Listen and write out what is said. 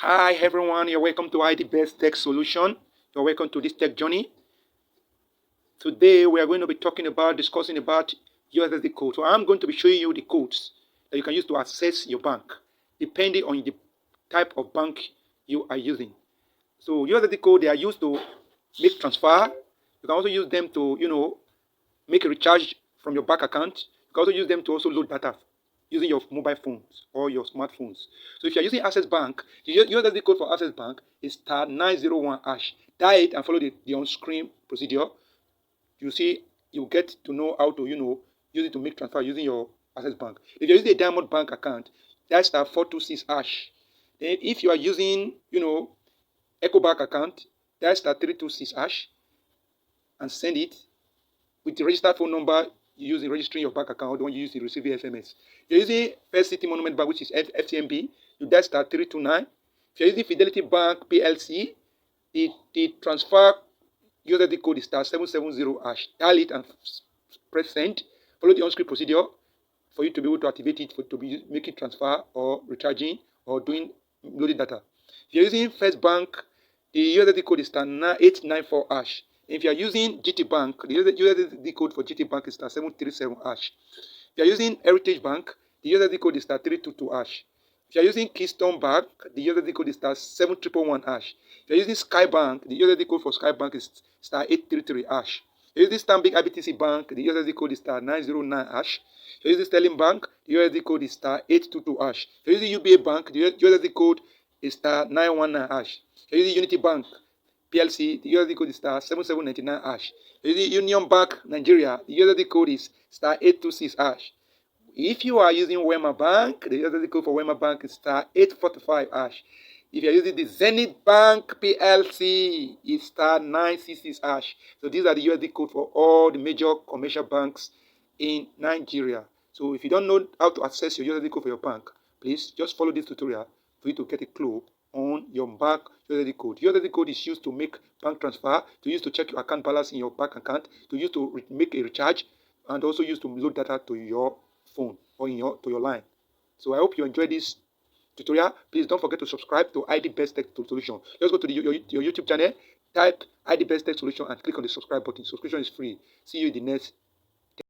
Hi everyone, you're welcome to ID Best Tech Solution. You're welcome to this tech journey. Today we are going to be discussing about USsd code. So I'm going to be showing you the codes that you can use to access your bank, depending on the type of bank you are using. So USsd code, they are used to make transfer. You can also use them to make a recharge from your bank account. You can also use them to also load data using your mobile phones or your smartphones. So if you're using Access Bank, the USSD code for Access Bank is *901#. Dial it and follow the on-screen procedure. You get to know how to use it to make transfer using your Access Bank. If you're using a Diamond Bank account, that's *426#. Then if you are using EcoBank account, that's *326#, and send it with the registered phone number you use in registering your bank account, the one you use in receiving SMS. If you're using First City Monument Bank, which is FCMB, you dial *329. If you're using Fidelity Bank PLC, the transfer USSD code is *770#. Dial it and press send. Follow the on-screen procedure for you to be able to activate it to be making transfer or recharging or doing loading data. If you're using First Bank, the USSD code is *894#. If you are using GT Bank, the USSD code for GT Bank is *737#. If you are using Heritage Bank, the USSD code is *322#. If you are using Keystone Bank, the USSD code is *7111#. If you are using Sky Bank, the USSD code for Sky Bank is *833#. If you are using Stanbic IBTC Bank, the USSD code is *909#. If you are using Sterling Bank, the USSD code is *822#. If you are using UBA Bank, the USSD code is *919#. If you are using Unity Bank PLC, the USSD code is *7799#. If you are using Union Bank Nigeria, the USSD code is *826#. If you are using Wema Bank, the USSD code for Wema Bank is *845#. If you are using the Zenith Bank PLC, it's *966#. So these are the USSD code for all the major commercial banks in Nigeria. So if you don't know how to access your USSD code for your bank, please just follow this tutorial for you to get a clue on your bank USSD code. USSD code is used to make bank transfer, to use to check your account balance in your bank account, to use to make a recharge, and also used to load data to your phone or to your line. So I hope you enjoyed this tutorial. Please don't forget to subscribe to ID Best Tech Solution. Just go to your YouTube channel, type ID Best Tech Solution, and click on the subscribe button. Subscription is free. See you in the next